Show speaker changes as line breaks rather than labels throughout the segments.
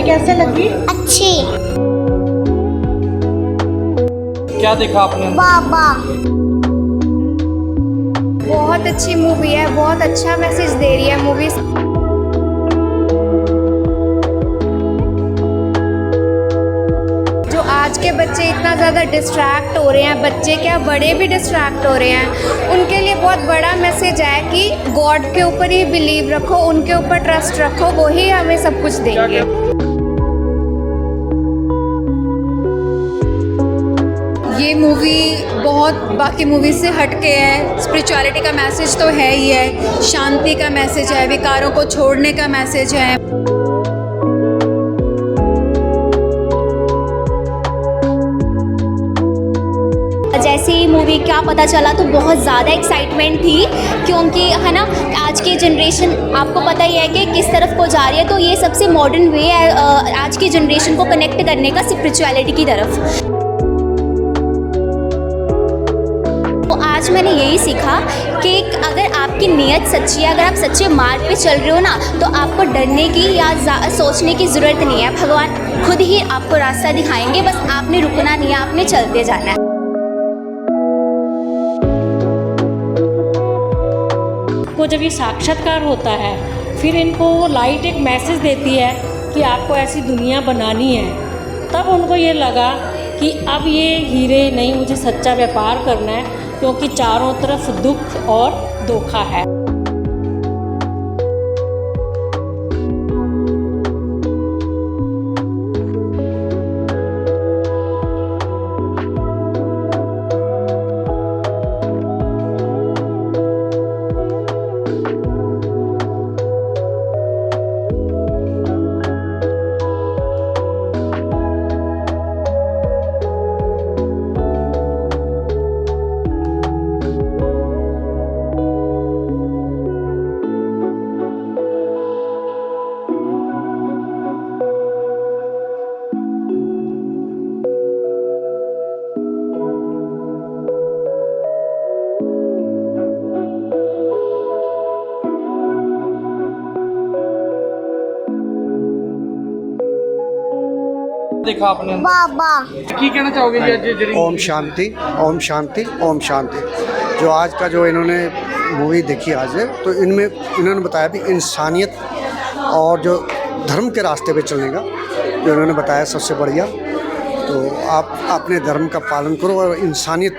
कैसे लगी?
अच्छी।
क्या देखा आपने?
बाबा
बहुत अच्छी मूवी है, बहुत अच्छा मैसेज दे रही है मूवी। जो आज के बच्चे इतना ज़्यादा डिस्ट्रैक्ट हो रहे हैं, बच्चे क्या बड़े भी डिस्ट्रैक्ट हो रहे हैं, उनके लिए बहुत बड़ा मैसेज है कि गॉड के ऊपर ही बिलीव रखो, उनके ऊपर ट्रस्ट रखो, वो ही हमें सब कुछ देंगे।
ये मूवी बहुत बाकी मूवी से हटके है। स्पिरिचुअलिटी का मैसेज तो है ही है, शांति का मैसेज है, विकारों को छोड़ने का मैसेज है।
जैसे ही मूवी क्या पता चला तो बहुत ज़्यादा एक्साइटमेंट थी, क्योंकि है ना आज की जनरेशन आपको पता ही है कि किस तरफ को जा रही है, तो ये सबसे मॉडर्न वे है आज की जनरेशन को कनेक्ट करने का स्पिरिचुअलिटी की तरफ। तो आज मैंने यही सीखा कि अगर आपकी नीयत सच्ची है, अगर आप सच्चे मार्ग पे चल रहे हो ना, तो आपको डरने की या सोचने की ज़रूरत नहीं है। भगवान खुद ही आपको रास्ता दिखाएंगे, बस आपने रुकना नहीं है, आपने चलते जाना है।
को जब ये साक्षात्कार होता है, फिर इनको वो लाइट एक मैसेज देती है कि आपको ऐसी दुनिया बनानी है, तब उनको ये लगा कि अब ये हीरे नहीं, मुझे सच्चा व्यापार करना है, क्योंकि चारों तरफ दुख और धोखा है।
देखा आपने?
बाबा
की कहना चाहोगे जी आज जरी?
ओम शांति, ओम शांति, ओम शांति। जो आज का जो इन्होंने मूवी देखी आज है, तो इनमें इन्होंने बताया भी इंसानियत और जो धर्म के रास्ते पे चलने का जो इन्होंने बताया सबसे बढ़िया। तो आप अपने धर्म का पालन करो और इंसानियत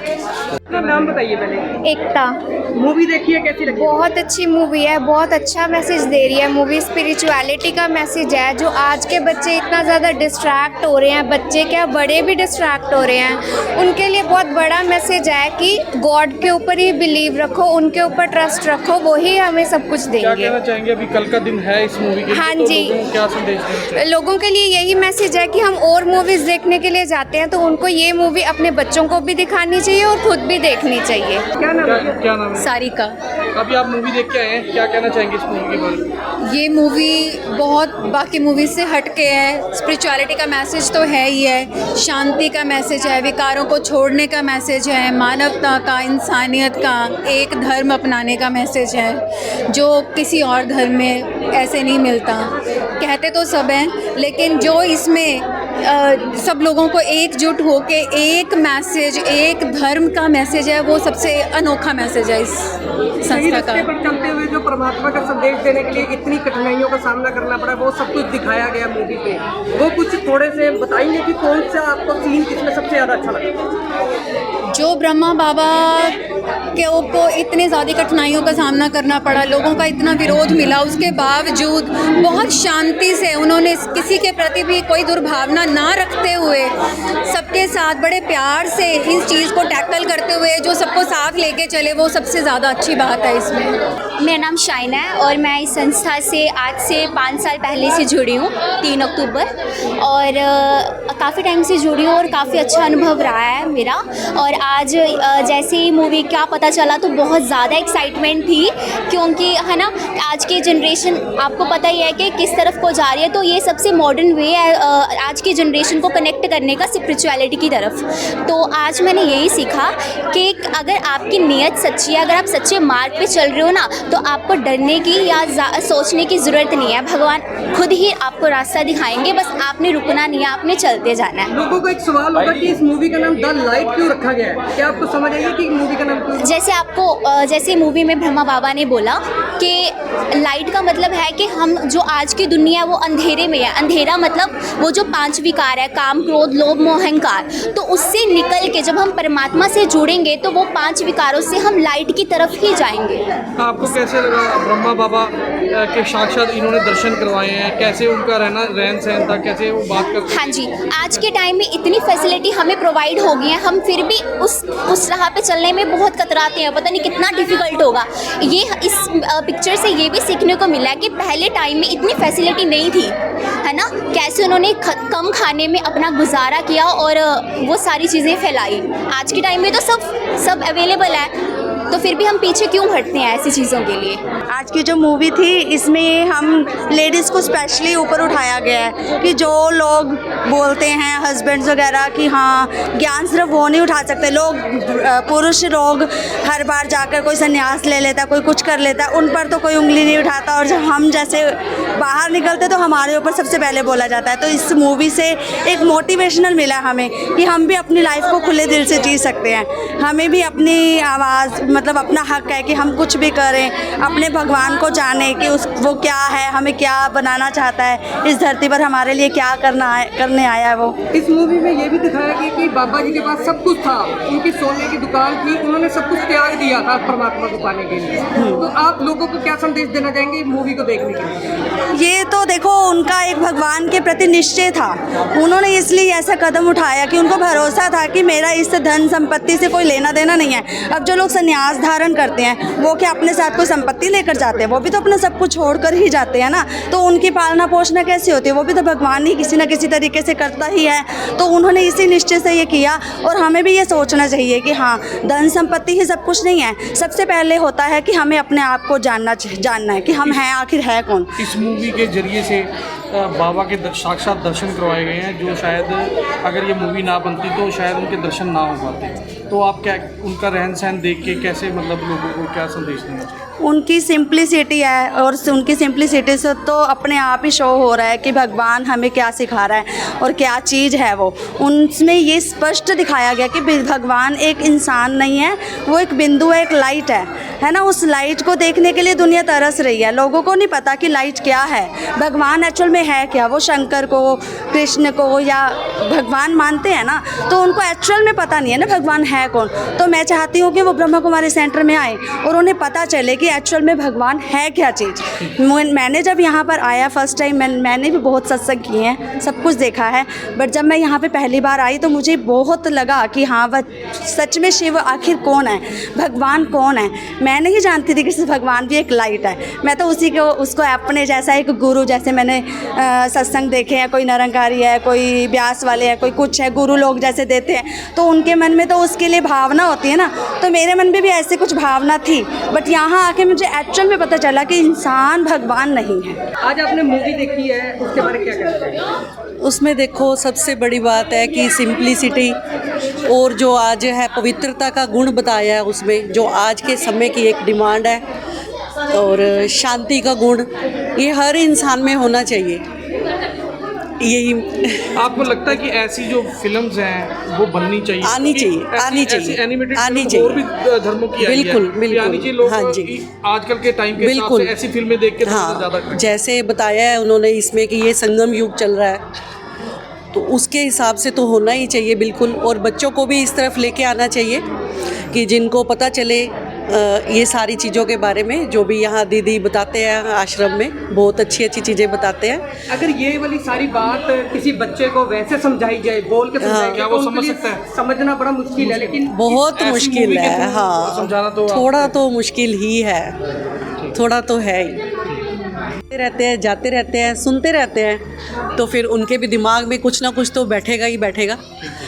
अपना नाम बताइए पहले।
एकता
मूवी देखी है, कैसी लगी?
बहुत अच्छी मूवी है, बहुत अच्छा मैसेज दे रही है मूवी। स्पिरिचुअलिटी का मैसेज है। जो आज के बच्चे इतना ज़्यादा डिस्ट्रैक्ट हो रहे हैं, बच्चे क्या बड़े भी डिस्ट्रैक्ट हो रहे हैं, उनके लिए बहुत बड़ा मैसेज है कि गॉड के ऊपर ही बिलीव रखो, उनके ऊपर ट्रस्ट रखो, वो ही हमें सब कुछ
क्या
देंगे।
कहना चाहेंगे? अभी कल का दिन है इस मूवी के लिए,
हाँ
तो
जी।
लोगों को क्या संदेश देना चाहिए?
लोगों के लिए यही मैसेज है कि हम और मूवीज़ देखने के लिए जाते हैं, तो उनको ये मूवी अपने बच्चों को भी दिखानी चाहिए और खुद भी देखनी चाहिए।
क्या नाम है?
सारिका।
अभी आप मूवी देख के आए हैं, क्या कहना चाहेंगे इस मूवी के बारे में?
ये मूवी बहुत बाकी मूवी से हटके है। स्पिरिचुअलिटी का मैसेज तो है ही है, शांति का मैसेज है, विकारों को छोड़ने का मैसेज है, मानवता का, इंसानियत का, एक धर्म अपनाने का मैसेज है, जो किसी और धर्म में ऐसे नहीं मिलता। कहते तो सब हैं, लेकिन जो इसमें सब लोगों को एकजुट होके एक मैसेज, एक धर्म का मैसेज है, वो सबसे अनोखा मैसेज है इस संस्था का।
पर चलते हुए जो परमात्मा का संदेश देने के लिए इतनी कठिनाइयों का सामना करना पड़ा, वो सब कुछ दिखाया गया मूवी पे। वो कुछ थोड़े से बताएंगे कि कौन सा आपको सीन किसमें सबसे ज़्यादा अच्छा लगा?
जो ब्रह्मा बाबा को इतने ज़्यादा कठिनाइयों का सामना करना पड़ा, लोगों का इतना विरोध मिला, उसके बावजूद बहुत शांति से उन्होंने किसी के प्रति भी कोई दुर्भावना ना रखते हुए सबके साथ बड़े प्यार से इस चीज़ को टैकल करते हुए जो सबको साथ लेके चले, वो सबसे ज़्यादा अच्छी बात है इसमें।
मेरा नाम शाइना है और मैं इस संस्था से आज से 5 साल पहले से जुड़ी हूँ, 3 अक्टूबर, और काफ़ी टाइम से जुड़ी हूँ और काफ़ी अच्छा अनुभव रहा है मेरा। और आज जैसे ही मूवी क्या पता चला तो बहुत ज़्यादा एक्साइटमेंट थी, क्योंकि है ना आज की जनरेशन आपको पता ही है कि किस तरफ को जा रही है, तो ये सबसे मॉडर्न वे है आज की जनरेशन को कनेक्ट करने का स्पिरिचुअलिटी लाइट की तरफ। तो आज मैंने यही सीखा कि अगर आपकी नीयत सच्ची है, अगर आप सच्चे मार्ग पे चल रहे हो ना, तो आपको डरने की या सोचने की ज़रूरत नहीं है। भगवान खुद ही आपको रास्ता दिखाएंगे, बस आपने रुकना नहीं है, आपने चलते जाना है।
लोगों का एक सवाल होगा कि इस मूवी का नाम द लाइट क्यों रखा गया है, क्या आपको समझ आई है कि मूवी का नाम क्यों?
जैसे मूवी में ब्रह्मा बाबा ने बोला कि लाइट का मतलब है कि हम जो आज की दुनिया है वो अंधेरे में है। अंधेरा मतलब वो जो 5 विकार है, काम, क्रोध, लोभ, मोह, अहंकार, तो उससे निकल के जब हम परमात्मा से जुड़ेंगे तो वो 5 विकारों से हम लाइट की तरफ ही जाएंगे।
आपको कैसे लगा ब्रह्मा बाबा के साक्षात इन्होंने दर्शन करवाए हैं, कैसे उनका रहन सहन था, कैसे वो बात करते?
हाँ जी, आज के टाइम में इतनी फैसिलिटी हमें प्रोवाइड हो गई है, हम फिर भी उस राह पे चलने में बहुत कतराते हैं, पता नहीं कितना डिफ़िकल्ट होगा। ये इस पिक्चर से ये भी सीखने को मिला कि पहले टाइम में इतनी फैसिलिटी नहीं थी, है ना, कैसे उन्होंने कम खाने में अपना गुजारा किया और वो सारी चीज़ें फैलाई। आज के टाइम में तो सब अवेलेबल है, तो फिर भी हम पीछे क्यों हटते हैं ऐसी चीज़ों के लिए।
आज की जो मूवी थी इसमें हम लेडीज़ को स्पेशली ऊपर उठाया गया है कि जो लोग बोलते हैं हस्बैंड्स वगैरह कि हाँ ज्ञान सिर्फ वो नहीं उठा सकते, लोग पुरुष लोग हर बार जाकर कोई संन्यास ले लेता, कोई कुछ कर लेता, उन पर तो कोई उंगली नहीं उठाता, और जब हम जैसे बाहर निकलते तो हमारे ऊपर सबसे पहले बोला जाता है। तो इस मूवी से एक मोटिवेशनल मिला हमें कि हम भी अपनी लाइफ को खुले दिल से जी सकते हैं, हमें भी अपनी आवाज़ मतलब अपना हक है कि हम कुछ भी करें, अपने भगवान को जाने कि वो क्या है, हमें क्या बनाना चाहता है, इस धरती पर हमारे लिए क्या करने आया है वो।
इस मूवी में ये भी दिखाया गया कि बाबा जी के पास सब कुछ था, उनकी सोने की दुकान थी, उन्होंने सब कुछ त्याग दिया था परमात्मा को पाने के लिए। तो आप लोगों को क्या संदेश देना चाहेंगे मूवी को देखने के लिए?
ये तो देखो उनका एक भगवान के प्रति निश्चय था, उन्होंने इसलिए ऐसा कदम उठाया कि उनको भरोसा था कि मेरा इस धन संपत्ति से कोई लेना देना नहीं है। अब जो लोग संन्यास धारण करते हैं वो क्या अपने साथ कोई संपत्ति लेकर जाते हैं? वो भी तो अपना सब कुछ छोड़कर ही जाते हैं ना, तो उनकी पालना पोषणा कैसे होती है? वो भी तो भगवान ही किसी न किसी तरीके से करता ही है। तो उन्होंने इसी निश्चय से ये किया, और हमें भी ये सोचना चाहिए कि हाँ धन संपत्ति ही सब कुछ नहीं है, सबसे पहले होता है कि हमें अपने आप को जानना है कि हम हैं आखिर है कौन।
इस मूवी के जरिए से बाबा के साक्षात दर्शन करवाए गए हैं, जो शायद अगर ये मूवी ना बनती तो शायद उनके दर्शन ना हो पाते। तो आप क्या उनका रहन सहन देख के कैसे मतलब लोगों को क्या संदेश देना चाहिए?
उनकी सिंप्लिसिटी है, और उनकी सिंप्लिसिटी से तो अपने आप ही शो हो रहा है कि भगवान हमें क्या सिखा रहा है और क्या चीज़ है वो। उनमें ये स्पष्ट दिखाया गया कि भगवान एक इंसान नहीं है, वो एक बिंदु है, एक लाइट है ना। उस लाइट को देखने के लिए दुनिया तरस रही है, लोगों को नहीं पता कि लाइट क्या है, भगवान एक्चुअल में है क्या। वो शंकर को, कृष्ण को या भगवान मानते हैं ना, तो उनको एक्चुअल में पता नहीं है ना भगवान है कौन। तो मैं चाहती हूँ कि वो ब्रह्मा कुमारी सेंटर में आए और उन्हें पता चले कि एक्चुअल में भगवान है क्या चीज़। मैंने जब यहाँ पर आया फर्स्ट टाइम, मैंने भी बहुत सत्संग किए हैं, सब कुछ देखा है, बट जब मैं यहाँ पे पहली बार आई तो मुझे बहुत लगा कि हाँ वह सच में शिव आखिर कौन है, भगवान कौन है। मैं नहीं जानती थी कि भगवान भी एक लाइट है। मैं तो उसको अपने जैसा एक गुरु, जैसे मैंने सत्संग देखे हैं, कोई निरंकारी है, कोई ब्यास वाले है, कोई कुछ है, गुरु लोग जैसे देते हैं, तो उनके मन में तो उसके लिए भावना होती है ना, तो मेरे मन में भी ऐसे कुछ भावना थी। बट यहाँ आके मुझे एक्चुअल में पता चला कि इंसान भगवान नहीं है।
आज आपने मूवी देखी है, उसके बारे में क्या कहना चाहिए?
उसमें देखो सबसे बड़ी बात है कि सिंप्लिसिटी और जो आज है पवित्रता का गुण बताया है उसमें, जो आज के समय की एक डिमांड है, और शांति का गुण ये हर इंसान में होना चाहिए। यही
आपको लगता है कि ऐसी जो फिल्म्स हैं वो बननी चाहिए,
आनी चाहिए
एनिमेटेड
आनी
फिल्म और भी धर्मों की आई है,
बिल्कुल
आनी चाहिए। लोग
हाँ जी,
आजकल के टाइम के हिसाब से ऐसी फिल्में देख के ज़्यादा
जैसे बताया है उन्होंने इसमें कि ये संगम युग चल रहा है, तो उसके हिसाब से तो होना ही चाहिए बिल्कुल। और बच्चों को भी इस तरफ लेके आना चाहिए कि जिनको पता चले ये सारी चीज़ों के बारे में, जो भी यहाँ दीदी बताते हैं आश्रम में, बहुत अच्छी अच्छी चीज़ें बताते हैं।
अगर ये वाली सारी बात किसी बच्चे को वैसे समझाई जाए, बोल के समझाई जाए,
वो समझ सकता है?
समझना बड़ा मुश्किल है, लेकिन
बहुत मुश्किल है। हाँ,
समझाना तो
थोड़ा तो मुश्किल ही है, थोड़ा तो है ही। रहते हैं, जाते रहते हैं, सुनते रहते हैं, तो फिर उनके भी दिमाग में कुछ ना कुछ तो बैठेगा ही बैठेगा।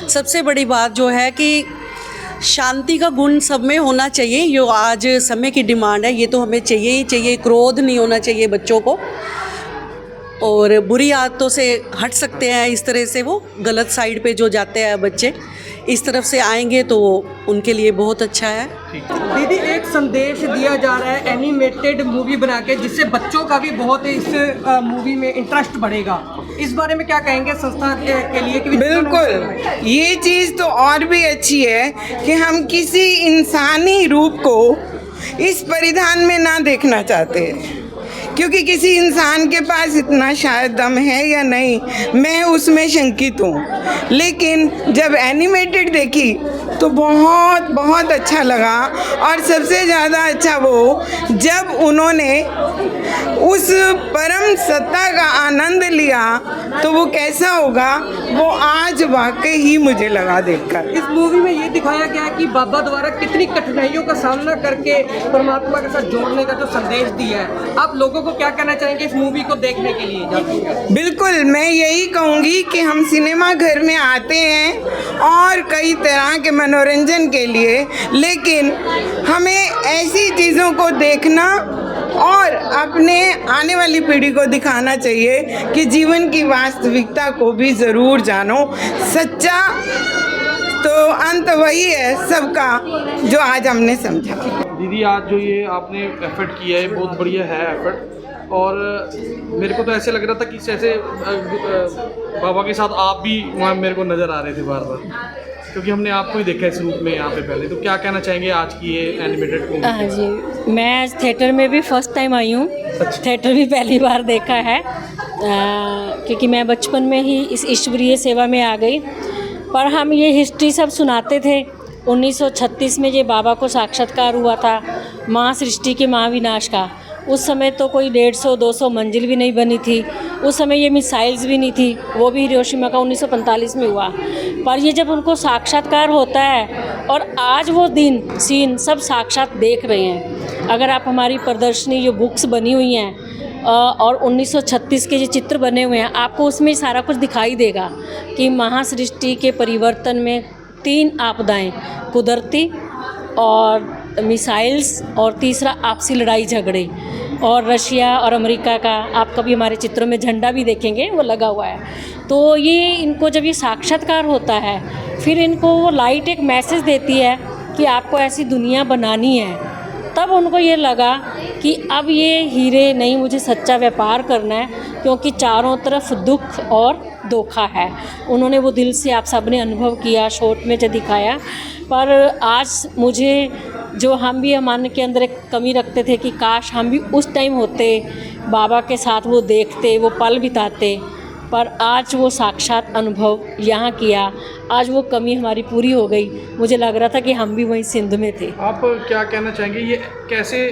सबसे बड़ी बात जो है कि शांति का गुण सब में होना चाहिए, जो आज समय की डिमांड है, ये तो हमें चाहिए ही चाहिए। क्रोध नहीं होना चाहिए बच्चों को, और बुरी आदतों से हट सकते हैं। इस तरह से वो गलत साइड पे जो जाते हैं बच्चे, इस तरफ से आएंगे तो उनके लिए बहुत अच्छा है।
दीदी एक संदेश दिया जा रहा है एनिमेटेड मूवी बना के, जिससे बच्चों का भी बहुत इस मूवी में इंटरेस्ट बढ़ेगा। इस बारे में क्या कहेंगे संस्था के लिए? कि
बिल्कुल, ये चीज़ तो और भी अच्छी है कि हम किसी इंसानी रूप को इस परिधान में ना देखना चाहते हैं, क्योंकि किसी इंसान के पास इतना शायद दम है या नहीं, मैं उसमें शंकित हूँ। लेकिन जब एनिमेटेड देखी तो बहुत बहुत अच्छा लगा, और सबसे ज़्यादा अच्छा वो जब उन्होंने उस परम सत्ता का आनंद लिया तो वो कैसा होगा, वो आज वाकई ही मुझे लगा देखकर।
इस मूवी में ये दिखाया गया कि बाबा द्वारा कितनी कठिनाइयों का सामना करके परमात्मा के साथ जोड़ने का जो संदेश दिया है, आप लोगों को क्या कहना चाहेंगे इस मूवी को देखने के लिए?
बिल्कुल, मैं यही कहूँगी कि हम सिनेमा घर में आते हैं और कई तरह के मनोरंजन के लिए, लेकिन हमें ऐसी चीज़ों को देखना और अपने आने वाली पीढ़ी को दिखाना चाहिए कि जीवन की वास्तविकता को भी ज़रूर जानो। सच्चा तो अंत वही है सबका, जो आज हमने समझा।
दीदी आज जो ये आपने एफर्ट किया है बहुत बढ़िया है एफर्ट, और मेरे को तो ऐसे लग रहा था कि जैसे बाबा के साथ आप भी वहाँ मेरे को नज़र आ रहे थे बार बार, क्योंकि हमने आपको ही देखा इस रूप में यहाँ पे पहले। तो क्या कहना चाहेंगे आज की ये एनिमेटेड मूवी?
हाँ जी, मैं आज थिएटर में भी फर्स्ट टाइम आई हूँ। थिएटर भी पहली बार देखा है, क्योंकि मैं बचपन में ही इस ईश्वरीय सेवा में आ गई। पर हम ये हिस्ट्री सब सुनाते थे। 1936 में ये बाबा को साक्षात्कार हुआ था महासृष्टि के महाविनाश का। उस समय तो कोई 150-200 मंजिल भी नहीं बनी थी, उस समय ये मिसाइल्स भी नहीं थी, वो भी हिरोशिमा का 1945 में हुआ। पर ये जब उनको साक्षात्कार होता है और आज वो दिन सीन सब साक्षात देख रहे हैं। अगर आप हमारी प्रदर्शनी जो बुक्स बनी हुई हैं और 1936 के जो चित्र बने हुए हैं, आपको उसमें सारा कुछ दिखाई देगा कि महासृष्टि के परिवर्तन में 3 आपदाएँ, कुदरती और मिसाइल्स और तीसरा आपसी लड़ाई झगड़े, और रशिया और अमेरिका का आप कभी हमारे चित्रों में झंडा भी देखेंगे वो लगा हुआ है। तो ये इनको जब ये साक्षात्कार होता है, फिर इनको वो लाइट एक मैसेज देती है कि आपको ऐसी दुनिया बनानी है। तब उनको ये लगा कि अब ये हीरे नहीं, मुझे सच्चा व्यापार करना है, क्योंकि चारों तरफ दुख और धोखा है। उन्होंने वो दिल से आप सब ने अनुभव किया, शॉर्ट में जो दिखाया। पर आज मुझे जो हम भी मन के अंदर एक कमी रखते थे कि काश हम भी उस टाइम होते, बाबा के साथ वो देखते, वो पल बिताते, पर आज वो साक्षात अनुभव यहाँ किया, आज वो कमी हमारी पूरी हो गई। मुझे लग रहा था कि हम भी वहीं सिंध में थे।
आप क्या कहना चाहेंगे, ये कैसे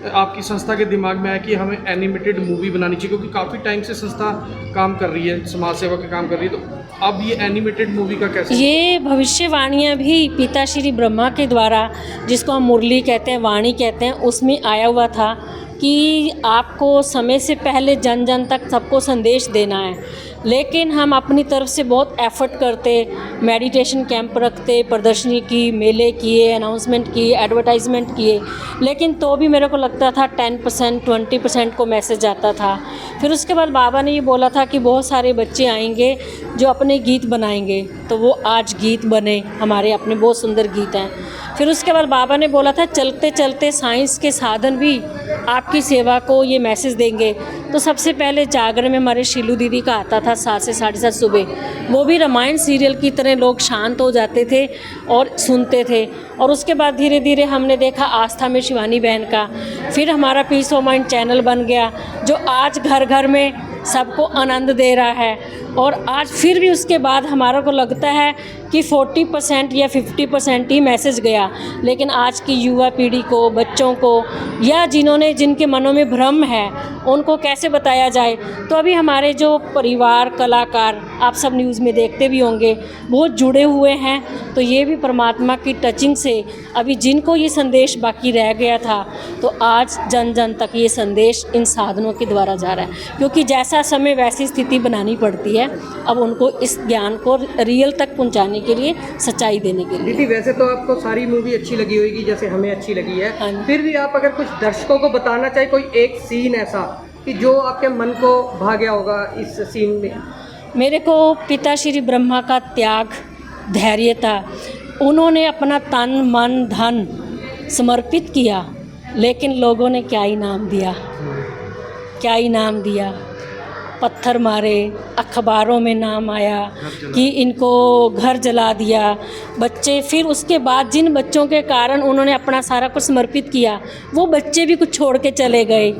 आपकी संस्था के दिमाग में आया कि हमें एनिमेटेड मूवी बनानी चाहिए? क्योंकि काफ़ी टाइम से संस्था काम कर रही है, समाज सेवा का काम कर रही है, तो अब ये एनिमेटेड मूवी का कैसे?
ये भविष्यवाणियाँ भी पिता श्री ब्रह्मा के द्वारा, जिसको हम मुरली कहते हैं, वाणी कहते हैं, उसमें आया हुआ था कि आपको समय से पहले जन जन तक सबको संदेश देना है। लेकिन हम अपनी तरफ से बहुत एफर्ट करते, मेडिटेशन कैंप रखते, प्रदर्शनी की, मेले किए, अनाउंसमेंट किए, एडवर्टाइजमेंट किए, लेकिन तो भी मेरे को लगता था 10% 20% को मैसेज आता था। फिर उसके बाद बाबा ने ये बोला था कि बहुत सारे बच्चे आएंगे जो अपने गीत बनाएंगे, तो वो आज गीत बने, हमारे अपने बहुत सुंदर गीत हैं। फिर उसके बाद बाबा ने बोला था चलते चलते साइंस के साधन भी आपकी सेवा को ये मैसेज देंगे। तो सबसे पहले जागरण में हमारे शीलू दीदी का आता था 7 से 7:30 सुबह, वो भी रामायण सीरियल की तरह लोग शांत हो जाते थे और सुनते थे। और उसके बाद धीरे धीरे हमने देखा आस्था में शिवानी बहन का, फिर हमारा पीस ऑफ माइंड चैनल बन गया जो आज घर घर में सबको आनंद दे रहा है। और आज फिर भी उसके बाद हमारा को लगता है कि 40% या 50% ही मैसेज गया, लेकिन आज की युवा पीढ़ी को, बच्चों को, या जिनके मनों में भ्रम है, उनको कैसे बताया जाए। तो अभी हमारे जो परिवार कलाकार, आप सब न्यूज़ में देखते भी होंगे, बहुत जुड़े हुए हैं। तो ये भी परमात्मा की टचिंग से अभी जिनको ये संदेश बाकी रह गया था, तो आज जन जन तक ये संदेश इन साधनों के द्वारा जा रहा है, क्योंकि जैसा समय वैसी स्थिति बनानी पड़ती है अब उनको इस ज्ञान को रियल तक पहुंचाने के लिए, सच्चाई देने के लिए।
दीदी वैसे तो आपको सारी मूवी अच्छी लगी होगी, जैसे हमें अच्छी लगी है, फिर भी आप अगर कुछ दर्शकों को बताना चाहे कोई एक सीन ऐसा कि जो आपके मन को भा गया होगा इस सीन में?
मेरे को पिता श्री ब्रह्मा का त्याग, धैर्यता, उन्होंने अपना तन मन धन समर्पित किया, लेकिन लोगों ने क्या इनाम दिया, क्या इनाम दिया? पत्थर मारे, अखबारों में नाम आया कि इनको घर जला दिया बच्चे। फिर उसके बाद जिन बच्चों के कारण उन्होंने अपना सारा कुछ समर्पित किया, वो बच्चे भी कुछ छोड़ के चले गए।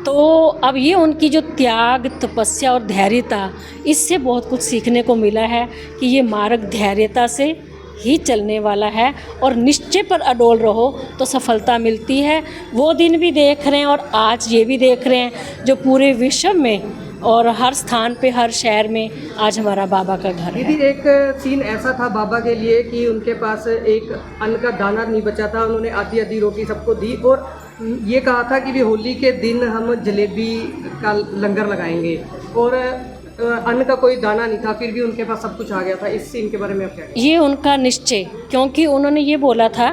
तो अब ये उनकी जो त्याग, तपस्या और धैर्यता, इससे बहुत कुछ सीखने को मिला है कि ये मार्ग धैर्यता से ही चलने वाला है और निश्चय पर अडोल रहो तो सफलता मिलती है। वो दिन भी देख रहे हैं और आज ये भी देख रहे हैं जो पूरे विश्व में और हर स्थान पे, हर शहर में आज हमारा बाबा का घर है।
दीदी, एक सीन ऐसा था बाबा के लिए कि उनके पास एक अन्न का दाना नहीं बचा था, उन्होंने आधी आधी रोटी सबको दी और ये कहा था कि भी होली के दिन हम जलेबी का लंगर लगाएंगे और अन्न का कोई दाना नहीं था, फिर भी उनके पास सब कुछ आ गया था। इस सीन के बारे में आप क्या कहेंगे?
ये उनका निश्चय, क्योंकि उन्होंने ये बोला था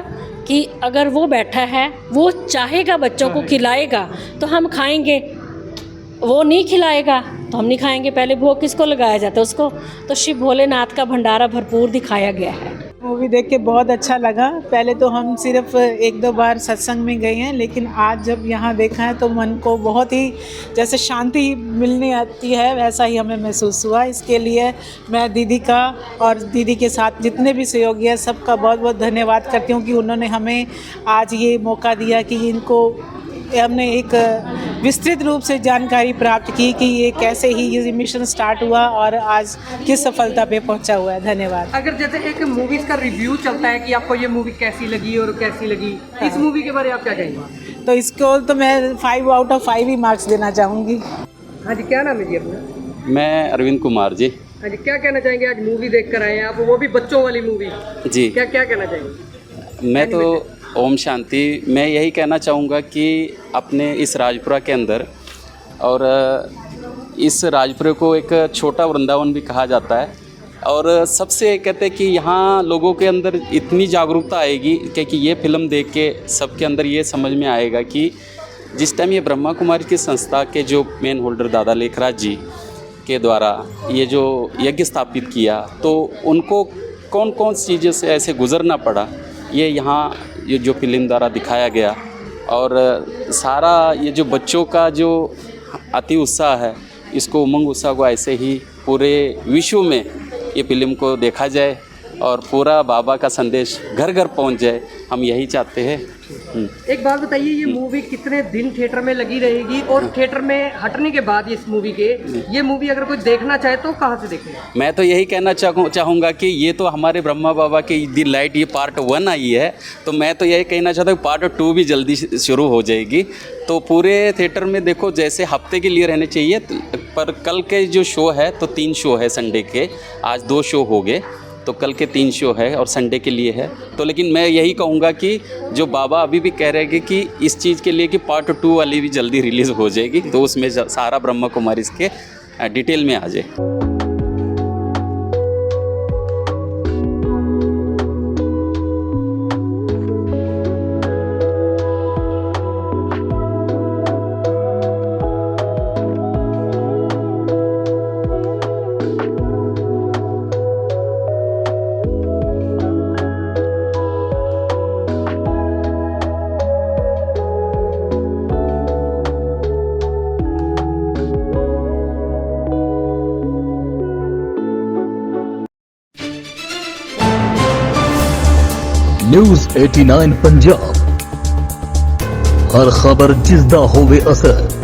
कि अगर वो बैठा है, वो चाहेगा बच्चों को खिलाएगा तो हम खाएंगे, वो नहीं खिलाएगा तो हम नहीं खाएंगे। पहले भोग किसको लगाया जाता है? उसको। तो शिव भोलेनाथ का भंडारा भरपूर दिखाया गया है।
मूवी देख के बहुत अच्छा लगा। पहले तो हम सिर्फ एक दो बार सत्संग में गए हैं, लेकिन आज जब यहाँ देखा है तो मन को बहुत ही जैसे शांति मिलने आती है, वैसा ही हमें महसूस हुआ। इसके लिए मैं दीदी का और दीदी के साथ जितने भी सहयोगी हैं सबका बहुत बहुत धन्यवाद करती हूँ कि उन्होंने हमें आज ये मौका दिया कि इनको हमने एक विस्तृत रूप से जानकारी प्राप्त की कि ये कैसे ही ये मिशन स्टार्ट हुआ और आज किस सफलता पे पहुंचा हुआ है। धन्यवाद।
अगर जैसे एक मूवीज का रिव्यू चलता है कि आपको ये मूवी कैसी लगी और कैसी लगी, इस मूवी के बारे में आप क्या कहेंगे?
तो इसको तो मैं 5 आउट ऑफ 5 ही मार्क्स देना चाहूँगी।
हाँ जी, क्या नाम है जी अपना?
मैं अरविंद कुमार जी।
हाँ जी, क्या कहना चाहेंगे? आज मूवी देख कर आए हैं आप, वो भी बच्चों वाली मूवी
जी।
क्या क्या कहना चाहेंगे?
मैं तो ओम शांति, मैं यही कहना चाहूँगा कि अपने इस राजपुरा के अंदर, और इस राजपुरे को एक छोटा वृंदावन भी कहा जाता है, और सबसे कहते हैं कि यहाँ लोगों के अंदर इतनी जागरूकता आएगी कि ये फिल्म देख के सबके अंदर ये समझ में आएगा कि जिस टाइम ये ब्रह्मा कुमारी की संस्था के जो मेन होल्डर दादा लेखराज जी के द्वारा ये जो यज्ञ स्थापित किया, तो उनको कौन कौन सी चीज़ों से ऐसे गुजरना पड़ा, ये यहाँ ये जो फिल्म द्वारा दिखाया गया। और सारा ये जो बच्चों का जो अति उत्साह है, इसको उमंग उत्साह को ऐसे ही पूरे विश्व में ये फिल्म को देखा जाए और पूरा बाबा का संदेश घर घर पहुंच जाए, हम यही चाहते हैं।
एक बात बताइए, ये मूवी कितने दिन थिएटर में लगी रहेगी और थिएटर में हटने के बाद इस मूवी के, ये मूवी अगर कोई देखना चाहे तो कहाँ से देखें?
मैं तो यही कहना चाहूँगा कि ये तो हमारे ब्रह्मा बाबा की दी लाइट ये पार्ट 1 आई है, तो मैं तो यही कहना चाहता हूँ पार्ट 2 भी जल्दी शुरू हो जाएगी। तो पूरे थिएटर में देखो, जैसे हफ्ते के लिए रहने चाहिए, पर कल के जो शो है तो 3 शो है संडे के, आज 2 शो हो गए, तो कल के 3 शो है और संडे के लिए है। तो लेकिन मैं यही कहूँगा कि जो बाबा अभी भी कह रहे हैं कि इस चीज़ के लिए कि पार्ट 2 वाली भी जल्दी रिलीज़ हो जाएगी, तो उसमें सारा ब्रह्मा कुमारी इसके डिटेल में आ जाए।
न्यूज़ 89 पंजाब, हर खबर जिसदा होवे असर।